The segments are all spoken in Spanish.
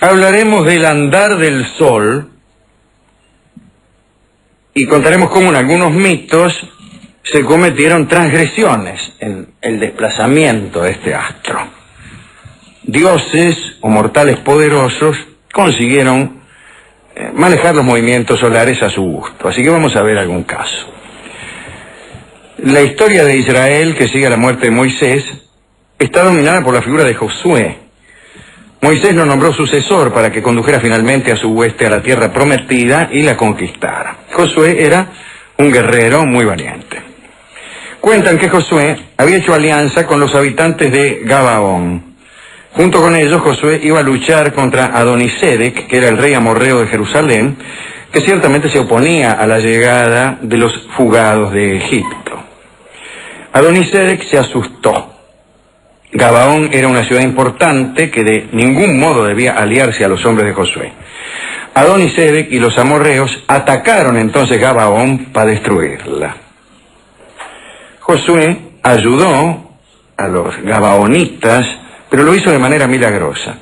hablaremos del andar del Sol y contaremos cómo en algunos mitos se cometieron transgresiones en el desplazamiento de este astro. Dioses o mortales poderosos consiguieron manejar los movimientos solares a su gusto. Así que vamos a ver algún caso. La historia de Israel, que sigue a la muerte de Moisés, está dominada por la figura de Josué. Moisés lo nombró sucesor para que condujera finalmente a su hueste a la tierra prometida y la conquistara. Josué era un guerrero muy valiente. Cuentan que Josué había hecho alianza con los habitantes de Gabaón. Junto con ellos, Josué iba a luchar contra Adonisedec, que era el rey amorreo de Jerusalén, que ciertamente se oponía a la llegada de los fugados de Egipto. Adonisedec se asustó. Gabaón era una ciudad importante que de ningún modo debía aliarse a los hombres de Josué. Adonisedec y los amorreos atacaron entonces Gabaón para destruirla. Josué ayudó a los gabaonitas, pero lo hizo de manera milagrosa.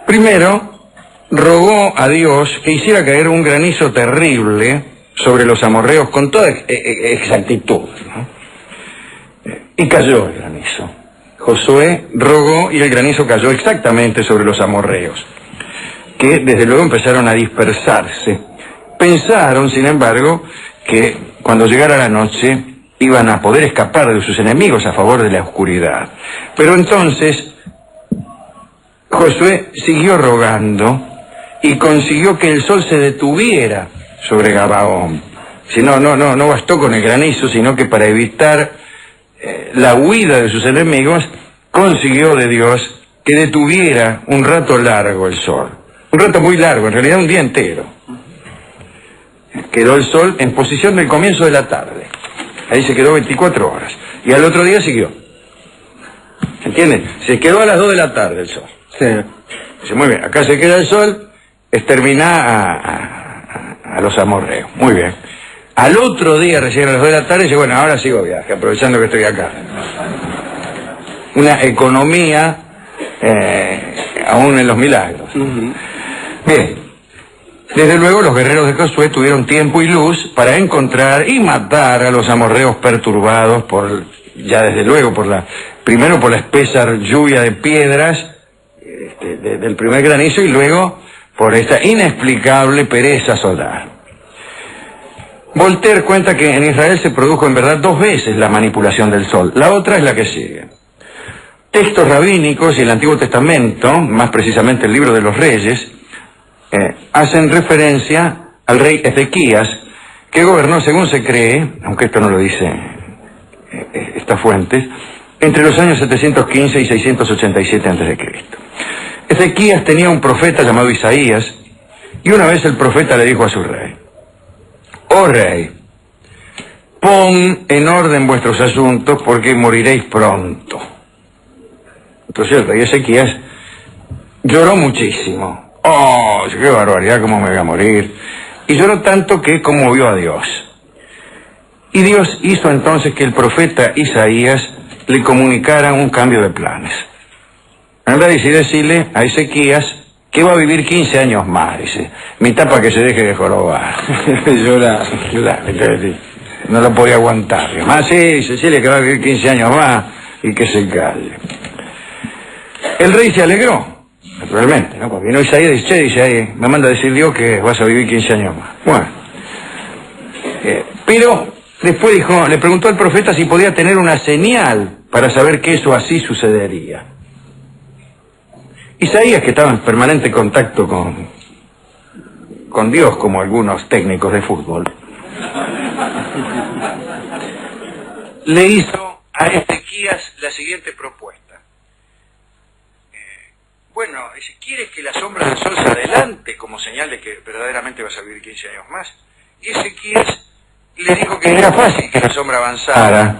Primero, rogó a Dios que hiciera caer un granizo terrible sobre los amorreos con toda exactitud, ¿no? Y cayó el granizo. Josué rogó y el granizo cayó exactamente sobre los amorreos, que desde luego empezaron a dispersarse. Pensaron, sin embargo, que cuando llegara la noche iban a poder escapar de sus enemigos a favor de la oscuridad. Pero entonces Josué siguió rogando y consiguió que el sol se detuviera sobre Gabaón. Si no bastó con el granizo, sino que para evitar la huida de sus enemigos, consiguió de Dios que detuviera un rato largo el sol. Un rato muy largo, en realidad un día entero. Quedó el sol en posición del comienzo de la tarde. Ahí se quedó 24 horas. Y al otro día siguió. ¿Entienden? Se quedó a las 2 de la tarde el sol. Sí. Dice, muy bien, acá se queda el sol, extermina a los amorreos. Muy bien. Al otro día, recién a las 2 de la tarde, dice, bueno, ahora sigo viaje, aprovechando que estoy acá. Una economía, aún en los milagros. Bien. Desde luego los guerreros de Josué tuvieron tiempo y luz para encontrar y matar a los amorreos perturbados primero por la espesa lluvia de piedras del primer granizo y luego por esta inexplicable pereza solar. Voltaire cuenta que en Israel se produjo en verdad 2 veces la manipulación del sol. La otra es la que sigue. Textos rabínicos y el Antiguo Testamento, más precisamente el Libro de los Reyes, hacen referencia al rey Ezequías, que gobernó, según se cree, aunque esto no lo dice estas fuentes, entre los años 715 y 687 a.C. Ezequías tenía un profeta llamado Isaías, y una vez el profeta le dijo a su rey: «Oh rey, pon en orden vuestros asuntos porque moriréis pronto». Entonces el rey Ezequías lloró muchísimo. ¡Oh, qué barbaridad, cómo me voy a morir! Y lloró tanto que conmovió a Dios. Y Dios hizo entonces que el profeta Isaías le comunicara un cambio de planes. Anda a decirle a Ezequías que va a vivir 15 años más. Dice, mitad para que se deje de jorobar. Llorar. No lo podía aguantar. Sí, decirle que va a vivir 15 años más y que se calle. El rey se alegró. Naturalmente, ¿no? Porque vino Isaías y dice, me manda a decir Dios que vas a vivir 15 años más. Bueno. Pero después le preguntó al profeta si podía tener una señal para saber que eso así sucedería. Isaías, que estaba en permanente contacto con Dios, como algunos técnicos de fútbol, le hizo a Ezequías la siguiente propuesta. Bueno, si quieres que la sombra del sol se adelante como señal de que verdaderamente vas a vivir 15 años más. Y Ezequías le dijo que era fácil que la sombra avanzara.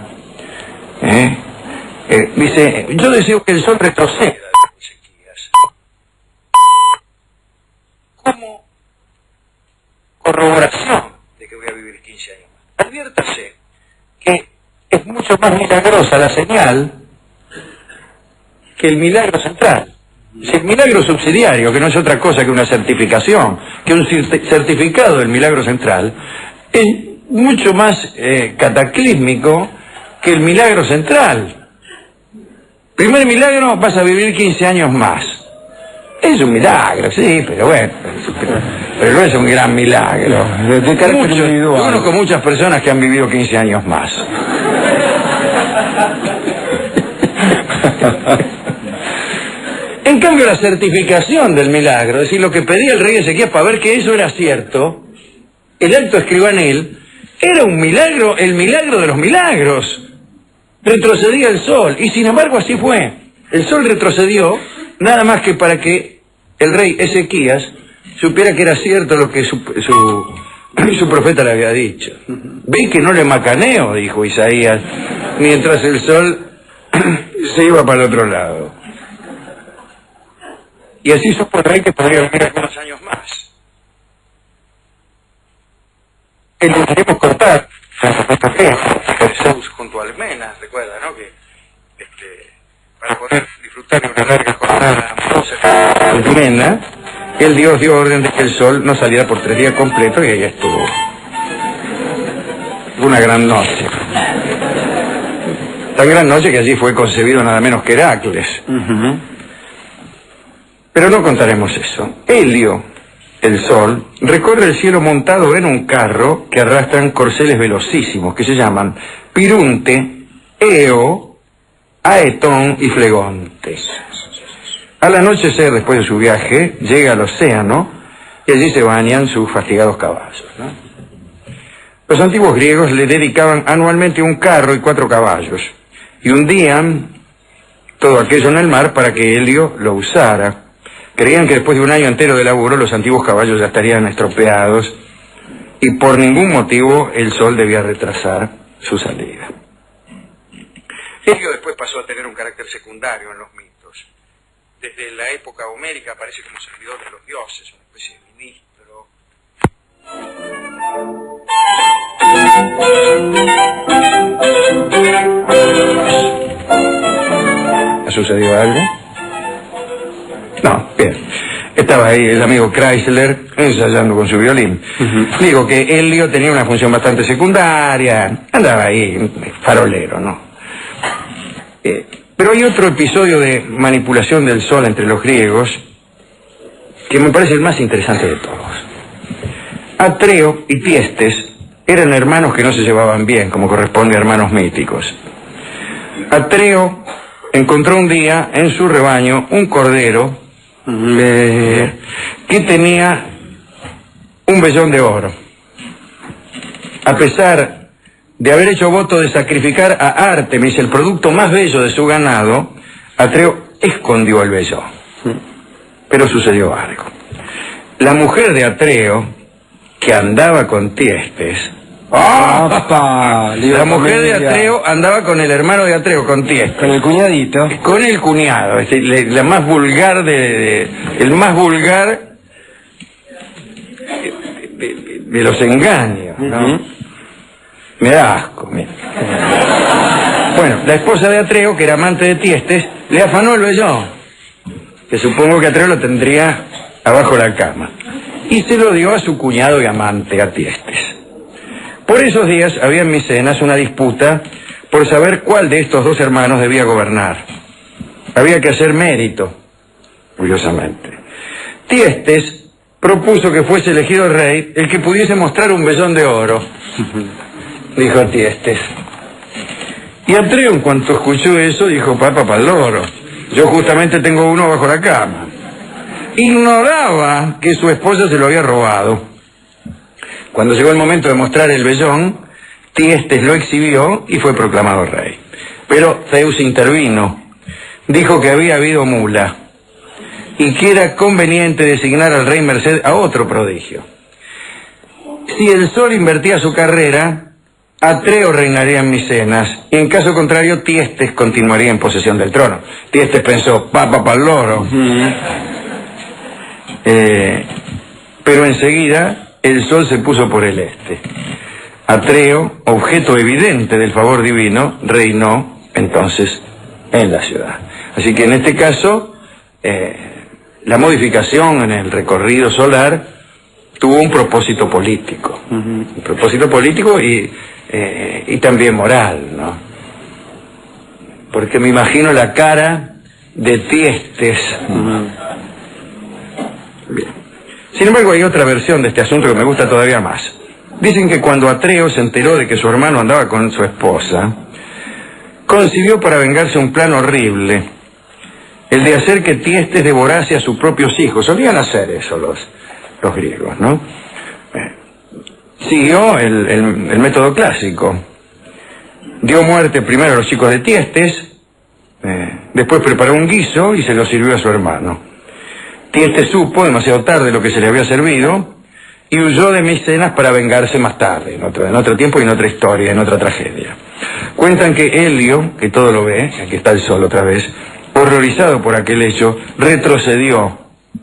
Dice, yo deseo que el sol retroceda, dijo Ezequías. Como corroboración de que voy a vivir 15 años más. Adviértase que es mucho más milagrosa la señal que el milagro central. El milagro subsidiario, que no es otra cosa que una certificación, que un certificado del milagro central, es mucho más cataclísmico que el milagro central. Primer milagro, vas a vivir 15 años más. Es un milagro, sí, pero bueno, pero no es un gran milagro. Yo conozco muchas personas que han vivido 15 años más. En cambio, la certificación del milagro, es decir, lo que pedía el rey Ezequías para ver que eso era cierto, el acto escribanil, era un milagro, el milagro de los milagros. Retrocedía el sol, y sin embargo así fue. El sol retrocedió, nada más que para que el rey Ezequías supiera que era cierto lo que su profeta le había dicho. «Ve que no le macaneo», dijo Isaías, mientras el sol se iba para el otro lado. Y así supo el rey que podría vivir algunos años más. Intentaremos cortar Jesús junto a Almenas, recuerda, ¿no? Que para poder disfrutar de una larga jornada amorosa, el Dios dio orden de que el sol no saliera por 3 días completos, y ahí estuvo. Fue una gran noche. Tan gran noche que allí fue concebido nada menos que Heracles. Pero no contaremos eso. Helio, el sol, recorre el cielo montado en un carro que arrastran corceles velocísimos que se llaman Pirunte, Eo, Aetón y Flegonte. Al anochecer, después de su viaje, llega al océano y allí se bañan sus fatigados caballos, ¿no? Los antiguos griegos le dedicaban anualmente un carro y 4 caballos y hundían todo aquello en el mar para que Helio lo usara. Creían que después de un año entero de laburo los antiguos caballos ya estarían estropeados y por ningún motivo el sol debía retrasar su salida. Helio después pasó a tener un carácter secundario en los mitos. Desde la época homérica aparece como servidor de los dioses, una especie de ministro. ¿Ha sucedido algo? No, bien. Estaba ahí el amigo Chrysler ensayando con su violín. Digo que Helio tenía una función bastante secundaria, andaba ahí, farolero, ¿no? Pero hay otro episodio de manipulación del sol entre los griegos que me parece el más interesante de todos. Atreo y Tiestes eran hermanos que no se llevaban bien, como corresponde a hermanos míticos. Atreo encontró un día en su rebaño un cordero que tenía un vellón de oro. A pesar de haber hecho voto de sacrificar a Ártemis, el producto más bello de su ganado, Atreo escondió el vellón. Pero sucedió algo. La mujer de Atreo, que andaba con Tiestes, la mujer de Atreo andaba con el hermano de Atreo, con Tiestes. Con el cuñadito. Con el cuñado, es decir, la más vulgar el más vulgar de los engaños, ¿no? Me da asco, mira. Bueno, la esposa de Atreo, que era amante de Tiestes, le afanó el vellón, que supongo que Atreo lo tendría abajo de la cama, y se lo dio a su cuñado y amante, a Tiestes. Por esos días había en Micenas una disputa por saber cuál de estos 2 hermanos debía gobernar. Había que hacer mérito, curiosamente. Tiestes propuso que fuese elegido el rey el que pudiese mostrar un vellón de oro, dijo Tiestes. Y Atreo, en cuanto escuchó eso, dijo: papa pa'l loro, yo justamente tengo uno bajo la cama. Ignoraba que su esposa se lo había robado. Cuando llegó el momento de mostrar el vellón, Tiestes lo exhibió y fue proclamado rey. Pero Zeus intervino, dijo que había habido mula y que era conveniente designar al rey merced a otro prodigio. Si el sol invertía su carrera, Atreo reinaría en Micenas, y en caso contrario Tiestes continuaría en posesión del trono. Tiestes pensó: papa pa'l loro. Pero enseguida el sol se puso por el este. Atreo, objeto evidente del favor divino, reinó entonces en la ciudad. Así que en este caso, la modificación en el recorrido solar tuvo un propósito político, un propósito político y también moral, ¿no? Porque me imagino la cara de Tiestes. Bien. Sin embargo, hay otra versión de este asunto que me gusta todavía más. Dicen que cuando Atreo se enteró de que su hermano andaba con su esposa, concibió para vengarse un plan horrible, el de hacer que Tiestes devorase a sus propios hijos. Solían hacer eso los griegos, ¿no? Siguió el método clásico. Dio muerte primero a los hijos de Tiestes, después preparó un guiso y se lo sirvió a su hermano. Tiestes supo demasiado tarde lo que se le había servido y huyó de Micenas para vengarse más tarde, en otro tiempo y en otra historia, en otra tragedia. Cuentan que Helio, que todo lo ve, aquí está el sol otra vez, horrorizado por aquel hecho, retrocedió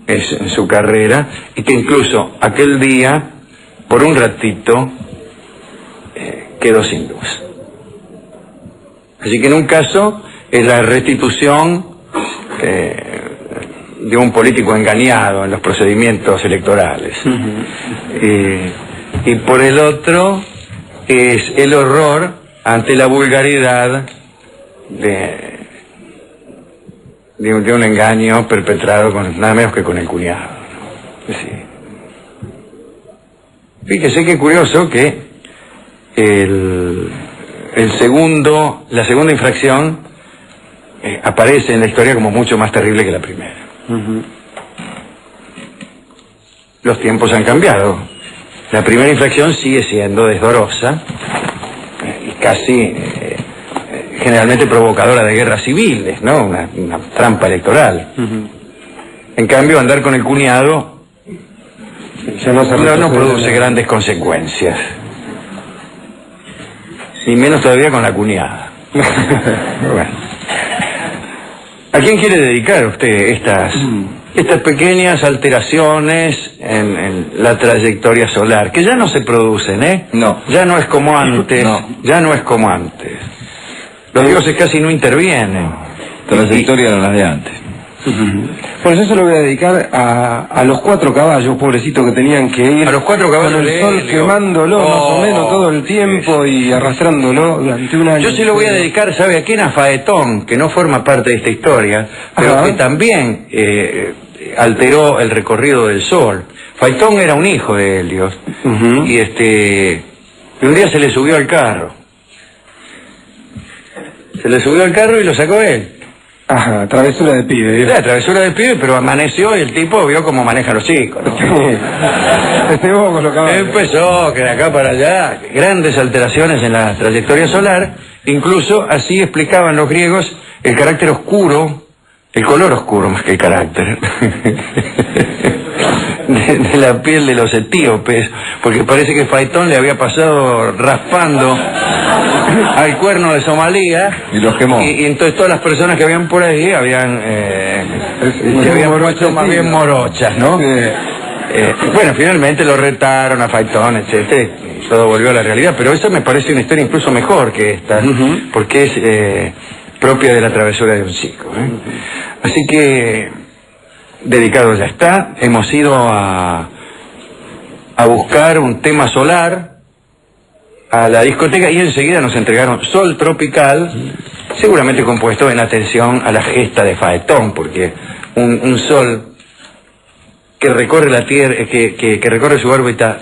en su carrera y que incluso aquel día, por un ratito, quedó sin luz. Así que en un caso es la restitución de un político engañado en los procedimientos electorales. Y por el otro es el horror ante la vulgaridad de un engaño perpetrado con nada menos que con el cuñado, ¿no? Sí. Fíjese qué curioso que la segunda infracción aparece en la historia como mucho más terrible que la primera. Los tiempos han cambiado. La primera infracción sigue siendo desdorosa y casi generalmente provocadora de guerras civiles, ¿no? Una trampa electoral. En cambio, andar con el cuñado no produce grandes consecuencias. Ni menos todavía con la cuñada. Bueno. ¿A quién quiere dedicar usted estas pequeñas alteraciones en la trayectoria solar? Que ya no se producen, ¿eh? No. Ya no es como antes. No. Ya no es como antes. Los dioses casi no intervienen. Trayectoria eran las de antes. Bueno, yo se lo voy a dedicar a los 4 caballos, pobrecitos, que tenían que ir a los 4 caballos con el sol quemándolo más o menos todo el tiempo y arrastrándolo durante un año. Yo se lo voy a dedicar, ¿sabe a quién? A Faetón, que no forma parte de esta historia, pero que también alteró el recorrido del sol. Faetón era un hijo de Helios, y un día se le subió al carro. Se le subió al carro y lo sacó él. Ajá, travesura de pibe. La travesura de pibe, pero amaneció y el tipo vio cómo manejan los chicos, ¿no? Empezó, que de acá para allá, grandes alteraciones en la trayectoria solar, incluso así explicaban los griegos el carácter oscuro, el color oscuro más que el carácter, de la piel de los etíopes, porque parece que Faetón le había pasado raspando al cuerno de Somalia y los quemó. Y entonces todas las personas que habían por ahí se habían puesto más bien morochas, ¿no? Bueno, finalmente lo retaron a Faetón, etcétera, y todo volvió a la realidad, pero eso me parece una historia incluso mejor que esta, porque es propia de la travesura de un chico, Así que dedicado ya está. Hemos ido a buscar un tema solar a la discoteca y enseguida nos entregaron Sol Tropical, seguramente compuesto en atención a la gesta de Faetón, porque un sol que recorre la Tierra, que recorre su órbita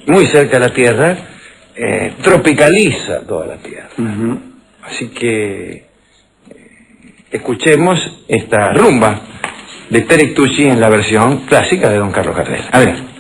muy cerca de la Tierra, tropicaliza toda la Tierra. Así que escuchemos esta rumba de Terek Tucci en la versión clásica de Don Carlos Gardel. A ver.